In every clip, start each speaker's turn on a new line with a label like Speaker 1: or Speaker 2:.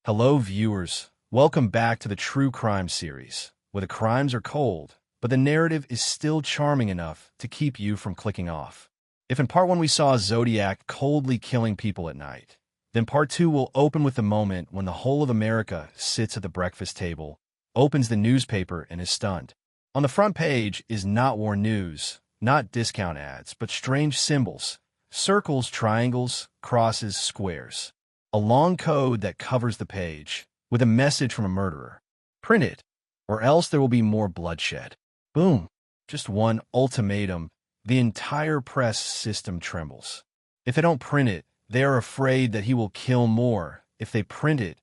Speaker 1: Hello, viewers. Welcome back to the True Crime series, where the crimes are cold, but the narrative is still charming enough to keep you from clicking off. If in part 1 we saw Zodiac coldly killing people at night, then part 2 will open with the moment when the whole of America sits at the breakfast table, opens the newspaper, and is stunned. On the front page is not war news, not discount ads, but strange symbols: circles, triangles, crosses, squares. A long code that covers the page, with a message from a murderer. Print it, or else there will be more bloodshed. Boom. Just one ultimatum. The entire press system trembles. If they don't print it, they are afraid that he will kill more. If they print it,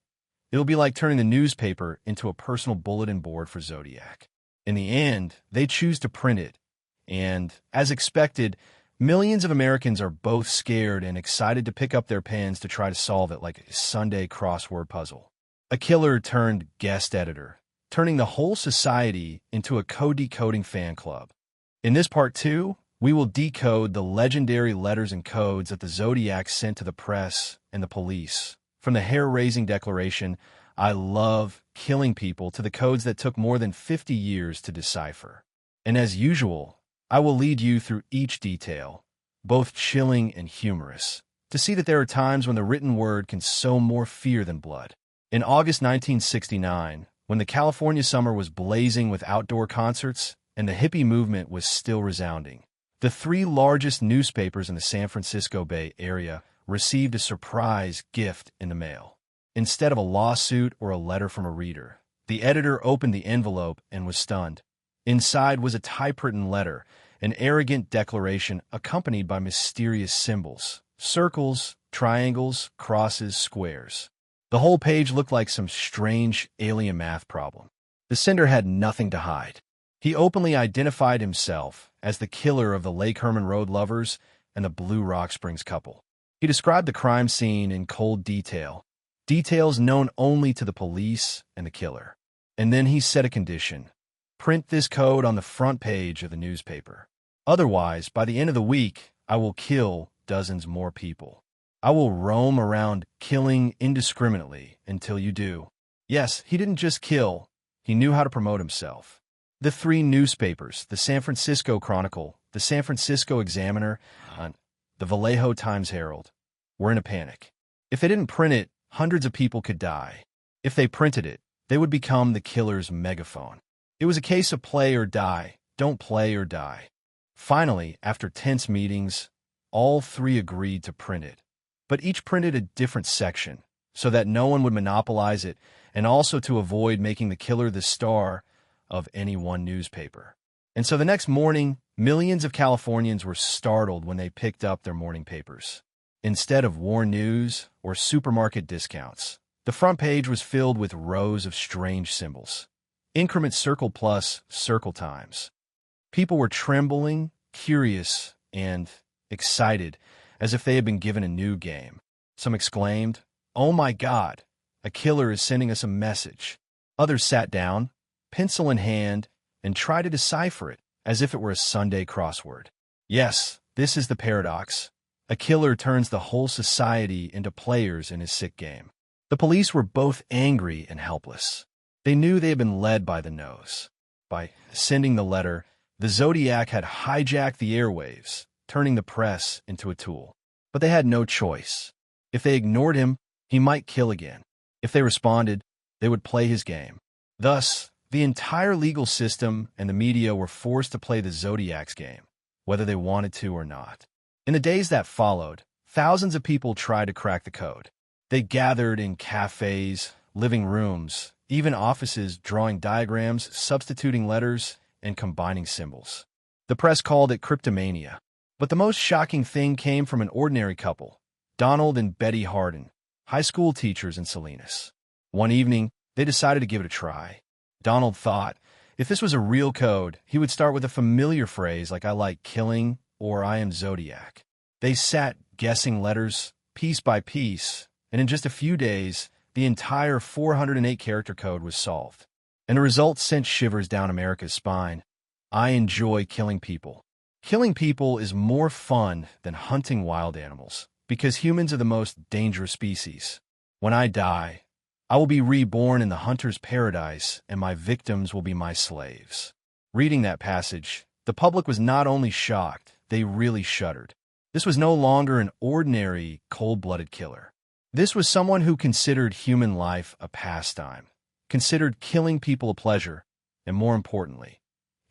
Speaker 1: it'll be like turning the newspaper into a personal bulletin board for Zodiac. In the end, they choose to print it. And, as expected, millions of Americans are both scared and excited to pick up their pens to try to solve it like a Sunday crossword puzzle. A killer turned guest editor, turning the whole society into a code-decoding fan club. In this part 2, we will decode the legendary letters and codes that the Zodiac sent to the press and the police. From the hair-raising declaration, "I love killing people," to the codes that took more than 50 years to decipher. And as usual, I will lead you through each detail, both chilling and humorous, to see that there are times when the written word can sow more fear than blood. In August 1969, when the California summer was blazing with outdoor concerts and the hippie movement was still resounding, the 3 largest newspapers in the San Francisco Bay Area received a surprise gift in the mail. Instead of a lawsuit or a letter from a reader, the editor opened the envelope and was stunned. Inside was a typewritten letter, an arrogant declaration accompanied by mysterious symbols: circles, triangles, crosses, squares. The whole page looked like some strange alien math problem. The sender had nothing to hide. He openly identified himself as the killer of the Lake Herman Road lovers and the Blue Rock Springs couple. He described the crime scene in cold detail, details known only to the police and the killer. And then he set a condition: print this code on the front page of the newspaper. Otherwise, by the end of the week, I will kill dozens more people. I will roam around killing indiscriminately until you do. Yes, he didn't just kill, he knew how to promote himself. The 3 newspapers, the San Francisco Chronicle, the San Francisco Examiner, and the Vallejo Times-Herald, were in a panic. If they didn't print it, hundreds of people could die. If they printed it, they would become the killer's megaphone. It was a case of play or die, don't play or die. Finally, after tense meetings, all 3 agreed to print it, but each printed a different section, so that no one would monopolize it, and also to avoid making the killer the star of any one newspaper. And so the next morning, millions of Californians were startled when they picked up their morning papers. Instead of war news or supermarket discounts, the front page was filled with rows of strange symbols: increment circle plus circle times. People were trembling, curious, and excited, as if they had been given a new game. Some exclaimed, "Oh my God, a killer is sending us a message." Others sat down, pencil in hand, and tried to decipher it as if it were a Sunday crossword. Yes, this is the paradox. A killer turns the whole society into players in his sick game. The police were both angry and helpless. They knew they had been led by the nose. By sending the letter, the Zodiac had hijacked the airwaves, turning the press into a tool. But they had no choice. If they ignored him, he might kill again. If they responded, they would play his game. Thus, the entire legal system and the media were forced to play the Zodiac's game, whether they wanted to or not. In the days that followed, thousands of people tried to crack the code. They gathered in cafes, living rooms, even offices, drawing diagrams, substituting letters, and combining symbols. The press called it cryptomania. But the most shocking thing came from an ordinary couple, Donald and Betty Hardin, high school teachers in Salinas. One evening, they decided to give it a try. Donald thought, if this was a real code, he would start with a familiar phrase like "I like killing" or "I am Zodiac." They sat guessing letters, piece by piece, and in just a few days, the entire 408-character code was solved. And the result sent shivers down America's spine. I enjoy killing people. Killing people is more fun than hunting wild animals, because humans are the most dangerous species. When I die, I will be reborn in the hunter's paradise, and my victims will be my slaves. Reading that passage, the public was not only shocked, they really shuddered. This was no longer an ordinary, cold-blooded killer. This was someone who considered human life a pastime, considered killing people a pleasure, and more importantly,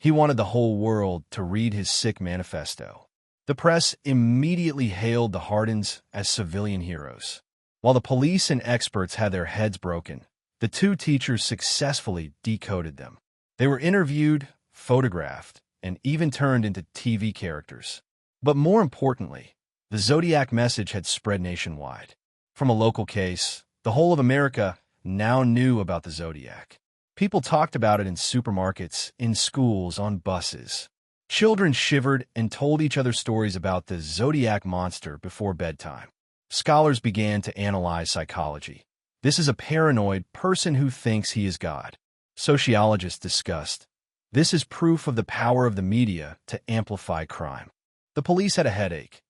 Speaker 1: he wanted the whole world to read his sick manifesto. The press immediately hailed the Hardins as civilian heroes. While the police and experts had their heads broken, the two teachers successfully decoded them. They were interviewed, photographed, and even turned into TV characters. But more importantly, the Zodiac message had spread nationwide. From a local case, the whole of America now knew about the Zodiac. People talked about it in supermarkets, in schools, on buses. Children shivered and told each other stories about the Zodiac monster before bedtime. Scholars began to analyze psychology. This is a paranoid person who thinks he is God. Sociologists discussed. This is proof of the power of the media to amplify crime. The police had a headache.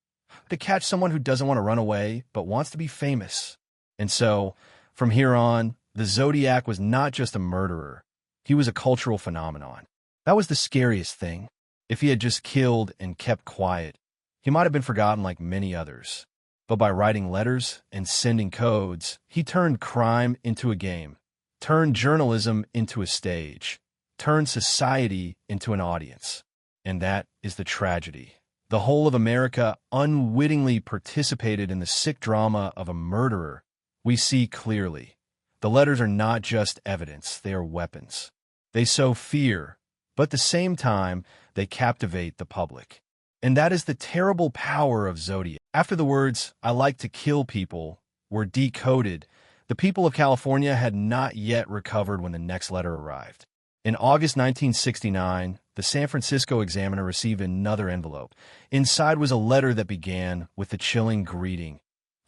Speaker 1: To catch someone who doesn't want to run away but wants to be famous. And so, from here on, the Zodiac was not just a murderer. He was a cultural phenomenon. That was the scariest thing. If he had just killed and kept quiet, he might have been forgotten like many others. But by writing letters and sending codes, he turned crime into a game, turned journalism into a stage, turned society into an audience. And that is the tragedy. The whole of America unwittingly participated in the sick drama of a murderer. We see clearly. The letters are not just evidence, they are weapons. They sow fear, but at the same time, they captivate the public. And that is the terrible power of Zodiac. After the words, "I like to kill people," were decoded, the people of California had not yet recovered when the next letter arrived. In August 1969, the San Francisco Examiner received another envelope. Inside was a letter that began with the chilling greeting,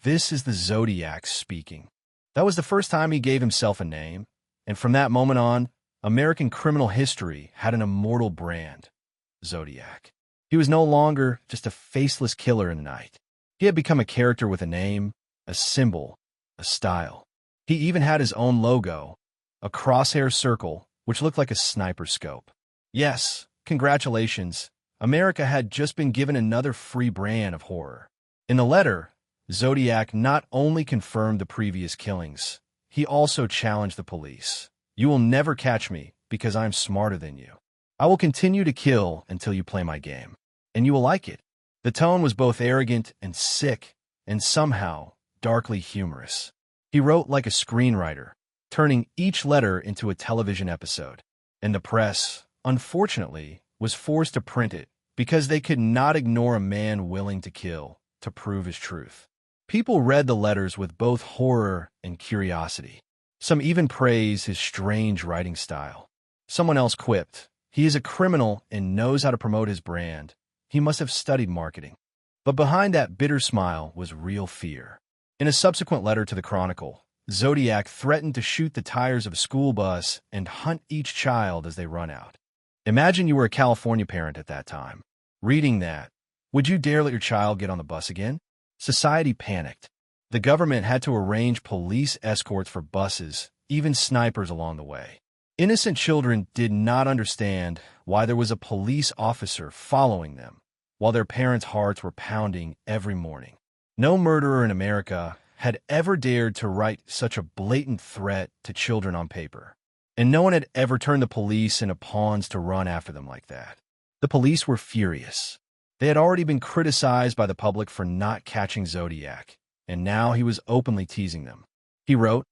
Speaker 1: "This is the Zodiac speaking." That was the first time he gave himself a name, and from that moment on, American criminal history had an immortal brand, Zodiac. He was no longer just a faceless killer in the night. He had become a character with a name, a symbol, a style. He even had his own logo, a crosshair circle, which looked like a sniper scope. Yes, congratulations, America had just been given another free brand of horror. In the letter, Zodiac not only confirmed the previous killings, he also challenged the police. "You will never catch me because I'm smarter than you. I will continue to kill until you play my game. And you will like it." The tone was both arrogant and sick, and somehow darkly humorous. He wrote like a screenwriter, turning each letter into a television episode. And the press, unfortunately, was forced to print it because they could not ignore a man willing to kill to prove his truth. People read the letters with both horror and curiosity. Some even praised his strange writing style. Someone else quipped, "He is a criminal and knows how to promote his brand. He must have studied marketing." But behind that bitter smile was real fear. In a subsequent letter to the Chronicle, Zodiac threatened to shoot the tires of a school bus and hunt each child as they run out. Imagine you were a California parent at that time. Reading that, would you dare let your child get on the bus again? Society panicked. The government had to arrange police escorts for buses, even snipers along the way. Innocent children did not understand why there was a police officer following them, while their parents' hearts were pounding every morning. No murderer in America had ever dared to write such a blatant threat to children on paper. And no one had ever turned the police into pawns to run after them like that. The police were furious. They had already been criticized by the public for not catching Zodiac, and now he was openly teasing them. He wrote,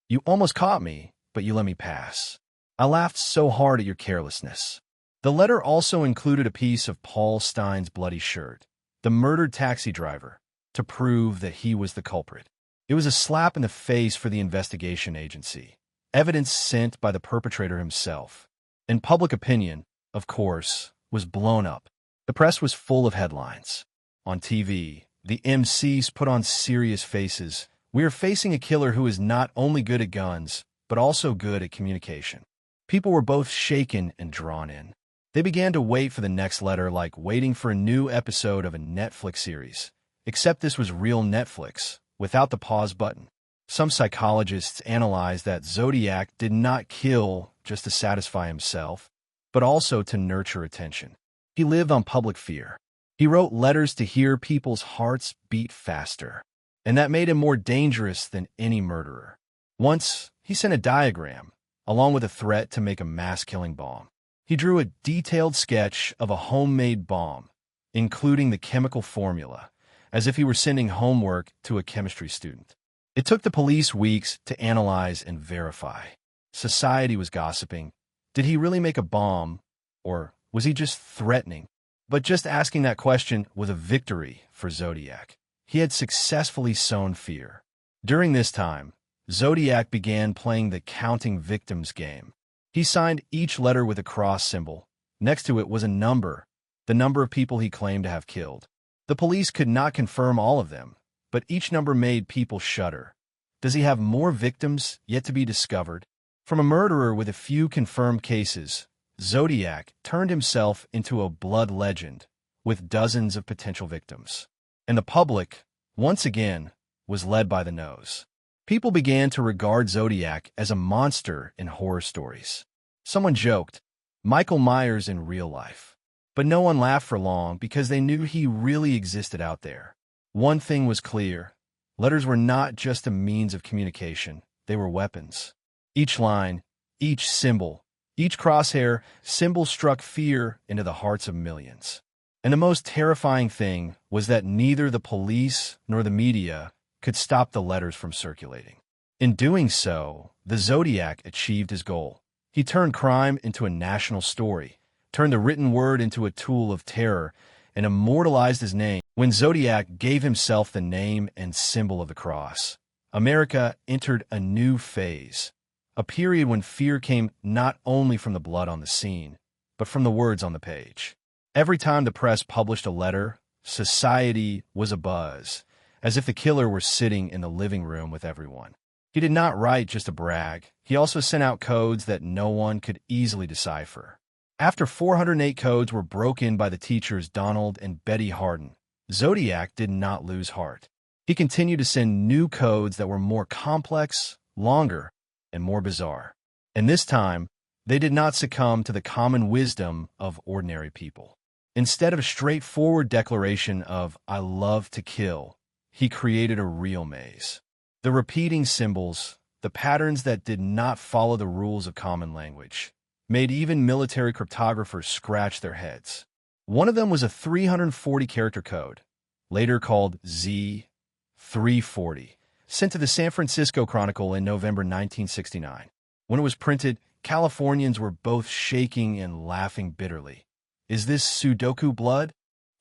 Speaker 1: "You almost caught me, but you let me pass. I laughed so hard at your carelessness." The letter also included a piece of Paul Stein's bloody shirt, the murdered taxi driver, to prove that he was the culprit. It was a slap in the face for the investigation agency, evidence sent by the perpetrator himself. And public opinion, of course, was blown up. The press was full of headlines. On TV, the MCs put on serious faces. "We are facing a killer who is not only good at guns, but also good at communication." People were both shaken and drawn in. They began to wait for the next letter like waiting for a new episode of a Netflix series. Except this was real Netflix, without the pause button. Some psychologists analyzed that Zodiac did not kill just to satisfy himself, but also to nurture attention. He lived on public fear. He wrote letters to hear people's hearts beat faster, and that made him more dangerous than any murderer. Once, he sent a diagram, along with a threat to make a mass-killing bomb. He drew a detailed sketch of a homemade bomb, including the chemical formula, as if he were sending homework to a chemistry student. It took the police weeks to analyze and verify. Society was gossiping. Did he really make a bomb, or was he just threatening? But just asking that question was a victory for Zodiac. He had successfully sown fear. During this time, Zodiac began playing the counting victims game. He signed each letter with a cross symbol. Next to it was a number, the number of people he claimed to have killed. The police could not confirm all of them, but each number made people shudder. Does he have more victims yet to be discovered? From a murderer with a few confirmed cases, Zodiac turned himself into a blood legend with dozens of potential victims. And the public, once again, was led by the nose. People began to regard Zodiac as a monster in horror stories. Someone joked, Michael Myers in real life. But no one laughed for long because they knew he really existed out there. One thing was clear. Letters were not just a means of communication. They were weapons. Each line, each symbol, each crosshair symbol struck fear into the hearts of millions. And the most terrifying thing was that neither the police nor the media could stop the letters from circulating. In doing so, the Zodiac achieved his goal. He turned crime into a national story, turned the written word into a tool of terror, and immortalized his name. When Zodiac gave himself the name and symbol of the cross, America entered a new phase, a period when fear came not only from the blood on the scene, but from the words on the page. Every time the press published a letter, society was abuzz, as if the killer were sitting in the living room with everyone. He did not write just to brag. He also sent out codes that no one could easily decipher. After 408 codes were broken by the teachers Donald and Betty Harden, Zodiac did not lose heart. He continued to send new codes that were more complex, longer, and more bizarre. And this time, they did not succumb to the common wisdom of ordinary people. Instead of a straightforward declaration of, I love to kill, he created a real maze. The repeating symbols, the patterns that did not follow the rules of common language, made even military cryptographers scratch their heads. One of them was a 340-character code, later called Z340, sent to the San Francisco Chronicle in November 1969. When it was printed, Californians were both shaking and laughing bitterly. Is this Sudoku blood?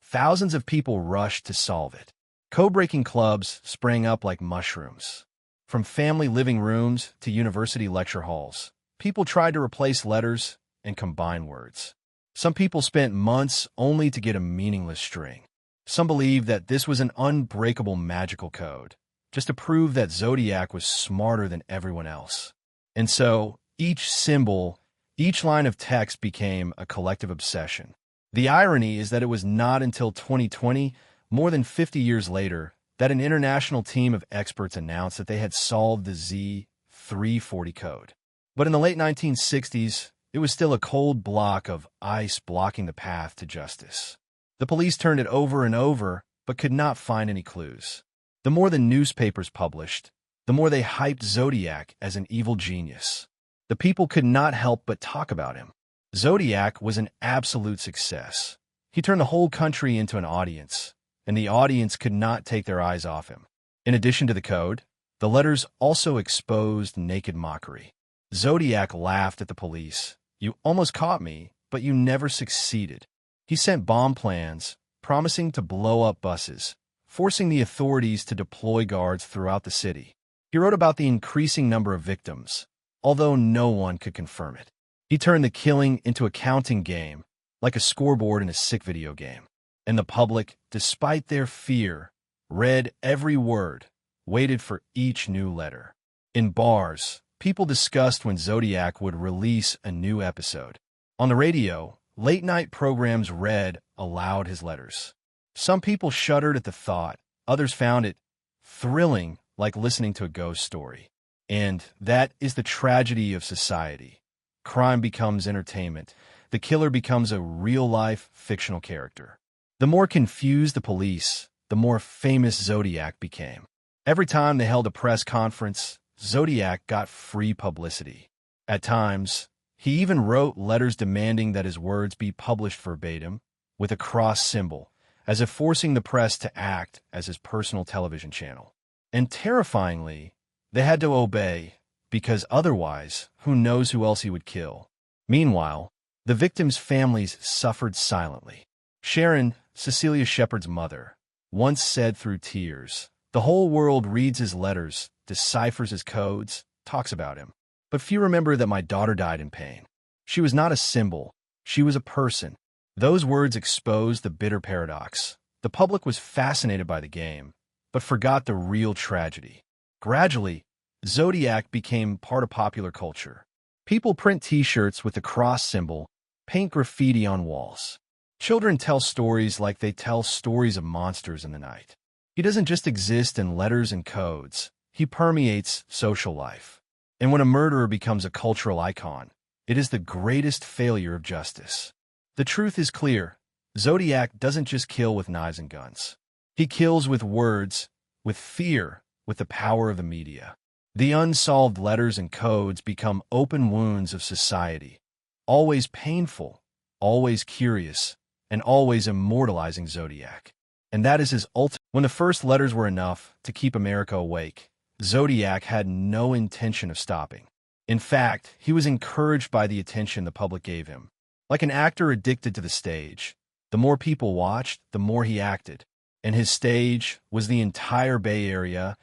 Speaker 1: Thousands of people rushed to solve it. Code-breaking clubs sprang up like mushrooms. From family living rooms to university lecture halls, people tried to replace letters and combine words. Some people spent months only to get a meaningless string. Some believed that this was an unbreakable magical code, just to prove that Zodiac was smarter than everyone else. And so, each symbol, each line of text became a collective obsession. The irony is that it was not until 2020, more than 50 years later, that an international team of experts announced that they had solved the Z340 code. But in the late 1960s, it was still a cold block of ice blocking the path to justice. The police turned it over and over, but could not find any clues. The more the newspapers published, the more they hyped Zodiac as an evil genius. The people could not help but talk about him. Zodiac was an absolute success. He turned the whole country into an audience, and the audience could not take their eyes off him. In addition to the code, the letters also exposed naked mockery. Zodiac laughed at the police. You almost caught me, but you never succeeded. He sent bomb plans, promising to blow up buses, forcing the authorities to deploy guards throughout the city. He wrote about the increasing number of victims, although no one could confirm it. He turned the killing into a counting game, like a scoreboard in a sick video game. And the public, despite their fear, read every word, waited for each new letter. In bars, people discussed when Zodiac would release a new episode. On the radio, late-night programs read aloud his letters. Some people shuddered at the thought, others found it thrilling like listening to a ghost story. And that is the tragedy of society. Crime becomes entertainment. The killer becomes a real-life, fictional character. The more confused the police, the more famous Zodiac became. Every time they held a press conference, Zodiac got free publicity. At times, he even wrote letters demanding that his words be published verbatim, with a cross symbol, as if forcing the press to act as his personal television channel. And terrifyingly, they had to obey, because otherwise, who knows who else he would kill. Meanwhile, the victims' families suffered silently. Sharon, Cecilia Shepard's mother, once said through tears, "The whole world reads his letters, deciphers his codes, talks about him. But few remember that my daughter died in pain. She was not a symbol, she was a person." Those words exposed the bitter paradox. The public was fascinated by the game, but forgot the real tragedy. Gradually, Zodiac became part of popular culture. People print t-shirts with the cross symbol, paint graffiti on walls. Children tell stories like they tell stories of monsters in the night. He doesn't just exist in letters and codes. He permeates social life. And when a murderer becomes a cultural icon, it is the greatest failure of justice. The truth is clear. Zodiac doesn't just kill with knives and guns. He kills with words, with fear, with the power of the media. The unsolved letters and codes become open wounds of society, always painful, always curious, and always immortalizing Zodiac. And that is his ultimate. When the first letters were enough to keep America awake, Zodiac had no intention of stopping. In fact, he was encouraged by the attention the public gave him. Like an actor addicted to the stage, the more people watched, the more he acted. And his stage was the entire Bay Area,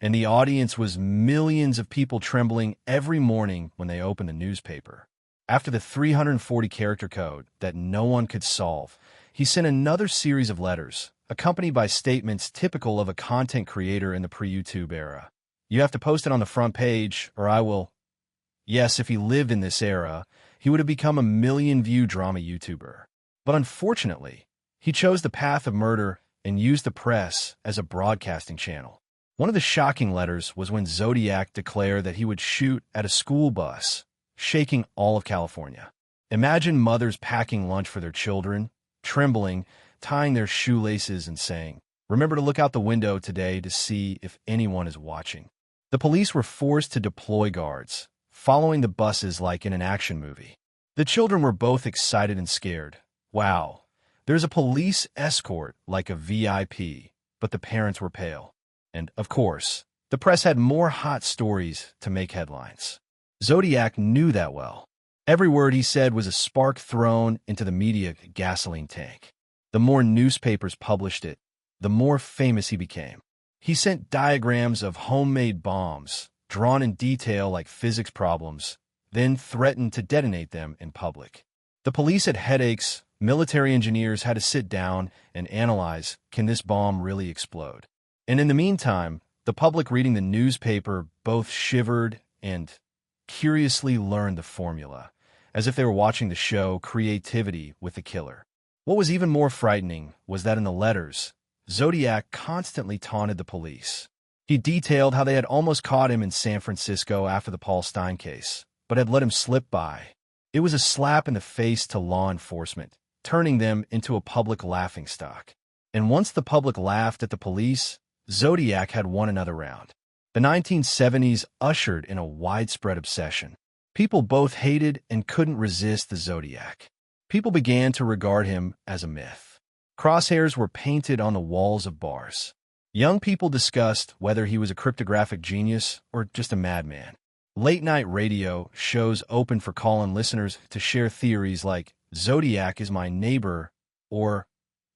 Speaker 1: and the audience was millions of people trembling every morning when they opened the newspaper. After the 340-character code that no one could solve, he sent another series of letters, accompanied by statements typical of a content creator in the pre-YouTube era. "You have to post it on the front page, or I will..." Yes, if he lived in this era, he would have become a million-view drama YouTuber. But unfortunately, he chose the path of murder and used the press as a broadcasting channel. One of the shocking letters was when Zodiac declared that he would shoot at a school bus, shaking all of California. Imagine mothers packing lunch for their children, trembling, tying their shoelaces and saying, "Remember to look out the window today to see if anyone is watching." The police were forced to deploy guards, following the buses like in an action movie. The children were both excited and scared. Wow, there's a police escort like a VIP, but the parents were pale. And, of course, the press had more hot stories to make headlines. Zodiac knew that well. Every word he said was a spark thrown into the media gasoline tank. The more newspapers published it, the more famous he became. He sent diagrams of homemade bombs, drawn in detail like physics problems, then threatened to detonate them in public. The police had headaches. Military engineers had to sit down and analyze, can this bomb really explode? And in the meantime, the public reading the newspaper both shivered and curiously learned the formula, as if they were watching the show Creativity with the Killer. What was even more frightening was that in the letters, Zodiac constantly taunted the police. He detailed how they had almost caught him in San Francisco after the Paul Stein case, but had let him slip by. It was a slap in the face to law enforcement, turning them into a public laughingstock. And once the public laughed at the police, Zodiac had won another round. The 1970s ushered in a widespread obsession. People both hated and couldn't resist the Zodiac. People began to regard him as a myth. Crosshairs were painted on the walls of bars. Young people discussed whether he was a cryptographic genius or just a madman. Late-night radio shows opened for call-in listeners to share theories like, "Zodiac is my neighbor," or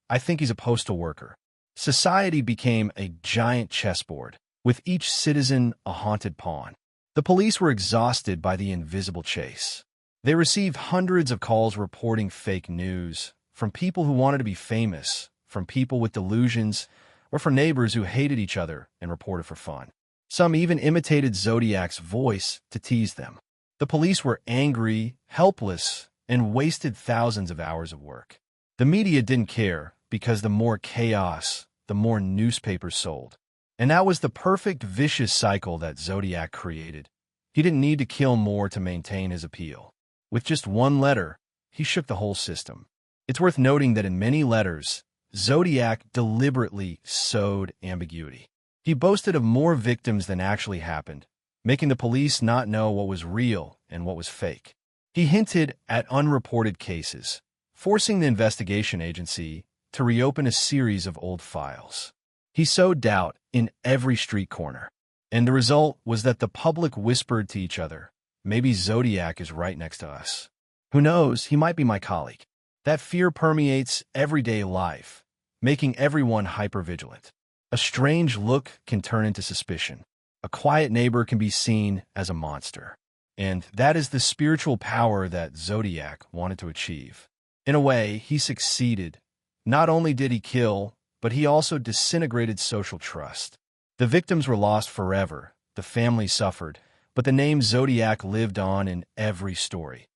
Speaker 1: "I think he's a postal worker." Society became a giant chessboard, with each citizen a haunted pawn. The police were exhausted by the invisible chase. They received hundreds of calls reporting fake news, from people who wanted to be famous, from people with delusions, or from neighbors who hated each other and reported for fun. Some even imitated Zodiac's voice to tease them. The police were angry, helpless, and wasted thousands of hours of work. The media didn't care, because the more chaos, the more newspapers sold. And that was the perfect vicious cycle that Zodiac created. He didn't need to kill more to maintain his appeal. With just one letter, he shook the whole system. It's worth noting that in many letters, Zodiac deliberately sowed ambiguity. He boasted of more victims than actually happened, making the police not know what was real and what was fake. He hinted at unreported cases, forcing the investigation agency to reopen a series of old files. He sowed doubt in every street corner, and the result was that the public whispered to each other, maybe Zodiac is right next to us. Who knows, he might be my colleague. That fear permeates everyday life, making everyone hypervigilant. A strange look can turn into suspicion. A quiet neighbor can be seen as a monster. And that is the spiritual power that Zodiac wanted to achieve. In a way, he succeeded. Not only did he kill, but he also disintegrated social trust. The victims were lost forever, the family suffered, but the name Zodiac lived on in every story.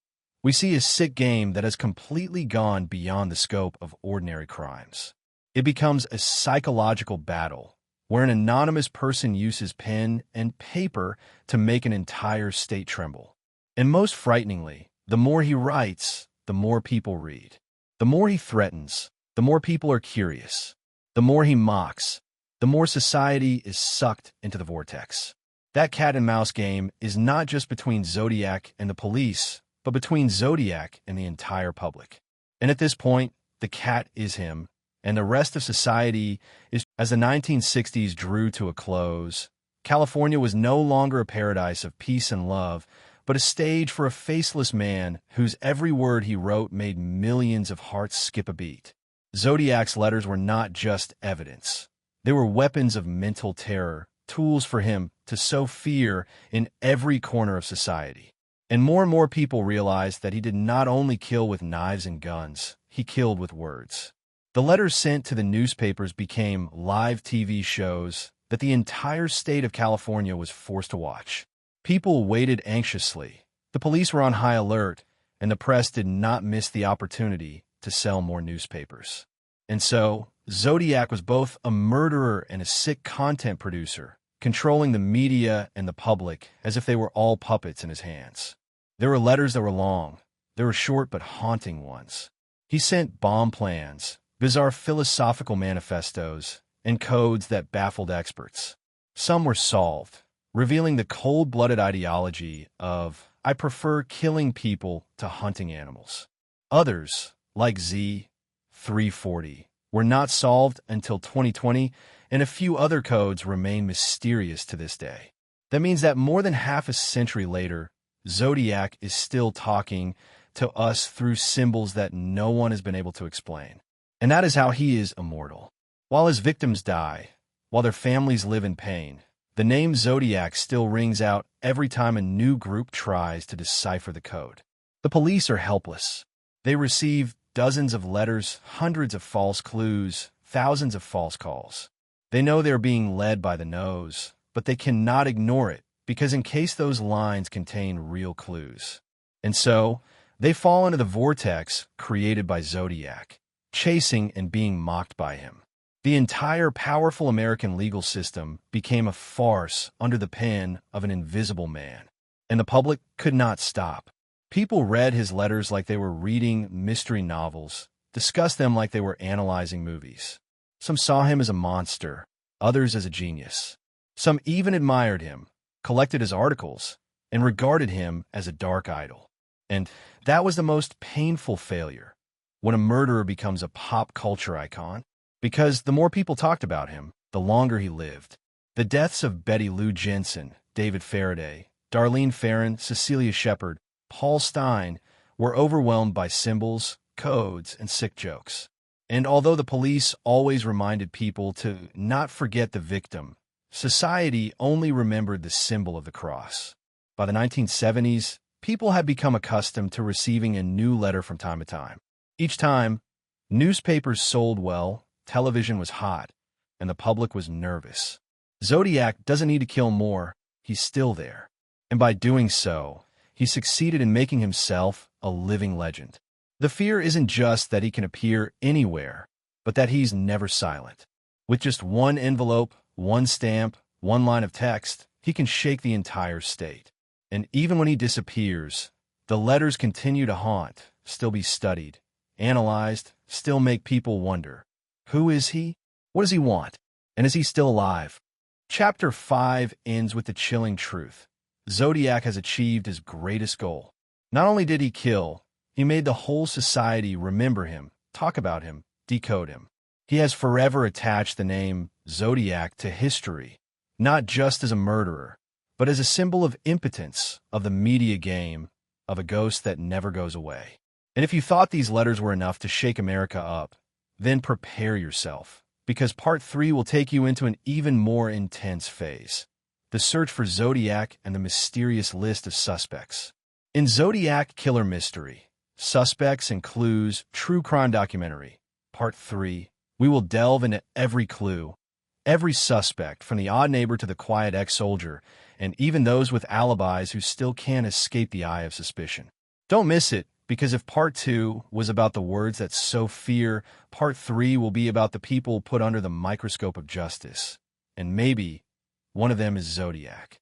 Speaker 1: We see a sick game that has completely gone beyond the scope of ordinary crimes. It becomes a psychological battle, where an anonymous person uses pen and paper to make an entire state tremble. And most frighteningly, the more he writes, the more people read. The more he threatens, the more people are curious. The more he mocks, the more society is sucked into the vortex. That cat-and-mouse game is not just between Zodiac and the police, but between Zodiac and the entire public. And at this point, the cat is him, and the rest of society is. As the 1960s drew to a close, California was no longer a paradise of peace and love, but a stage for a faceless man whose every word he wrote made millions of hearts skip a beat. Zodiac's letters were not just evidence. They were weapons of mental terror, tools for him to sow fear in every corner of society. And more people realized that he did not only kill with knives and guns, he killed with words. The letters sent to the newspapers became live TV shows that the entire state of California was forced to watch. People waited anxiously. The police were on high alert, and the press did not miss the opportunity to sell more newspapers. And so, Zodiac was both a murderer and a sick content producer, controlling the media and the public as if they were all puppets in his hands. There were letters that were long. There were short but haunting ones. He sent bomb plans, bizarre philosophical manifestos, and codes that baffled experts. Some were solved, revealing the cold-blooded ideology of, I prefer killing people to hunting animals. Others, like Z-340, were not solved until 2020, and a few other codes remain mysterious to this day. That means that more than half a century later, Zodiac is still talking to us through symbols that no one has been able to explain. And that is how he is immortal. While his victims die, while their families live in pain, the name Zodiac still rings out every time a new group tries to decipher the code. The police are helpless. They receive dozens of letters, hundreds of false clues, thousands of false calls. They know they're being led by the nose, but they cannot ignore it because in case those lines contain real clues. And so, they fall into the vortex created by Zodiac, chasing and being mocked by him. The entire powerful American legal system became a farce under the pen of an invisible man, and the public could not stop. People read his letters like they were reading mystery novels, discussed them like they were analyzing movies. Some saw him as a monster, others as a genius. Some even admired him, collected his articles, and regarded him as a dark idol. And that was the most painful failure, when a murderer becomes a pop culture icon. Because the more people talked about him, the longer he lived. The deaths of Betty Lou Jensen, David Faraday, Darlene Ferrin, Cecilia Shepard, Paul Stein were overwhelmed by symbols, codes, and sick jokes. And although the police always reminded people to not forget the victim, society only remembered the symbol of the cross. By the 1970s, people had become accustomed to receiving a new letter from time to time. Each time, newspapers sold well, television was hot, and the public was nervous. Zodiac doesn't need to kill more, he's still there. And by doing so, he succeeded in making himself a living legend. The fear isn't just that he can appear anywhere, but that he's never silent. With just one envelope, One stamp, one line of text, he can shake the entire state. And even when he disappears, the letters continue to haunt, still be studied, analyzed, still make people wonder. Who is he? What does he want? And is he still alive? Chapter 5 ends with the chilling truth. Zodiac has achieved his greatest goal. Not only did he kill, he made the whole society remember him, talk about him, decode him. He has forever attached the name Zodiac to history, not just as a murderer, but as a symbol of impotence, of the media game, of a ghost that never goes away. And if you thought these letters were enough to shake America up, then prepare yourself, because Part 3 will take you into an even more intense phase. The search for Zodiac and the mysterious list of suspects. In Zodiac Killer Mystery, Suspects and Clues True Crime Documentary, Part 3, we will delve into every clue, every suspect, from the odd neighbor to the quiet ex-soldier, and even those with alibis who still can't escape the eye of suspicion. Don't miss it, because if Part 2 was about the words that sow fear, Part 3 will be about the people put under the microscope of justice. And maybe one of them is Zodiac.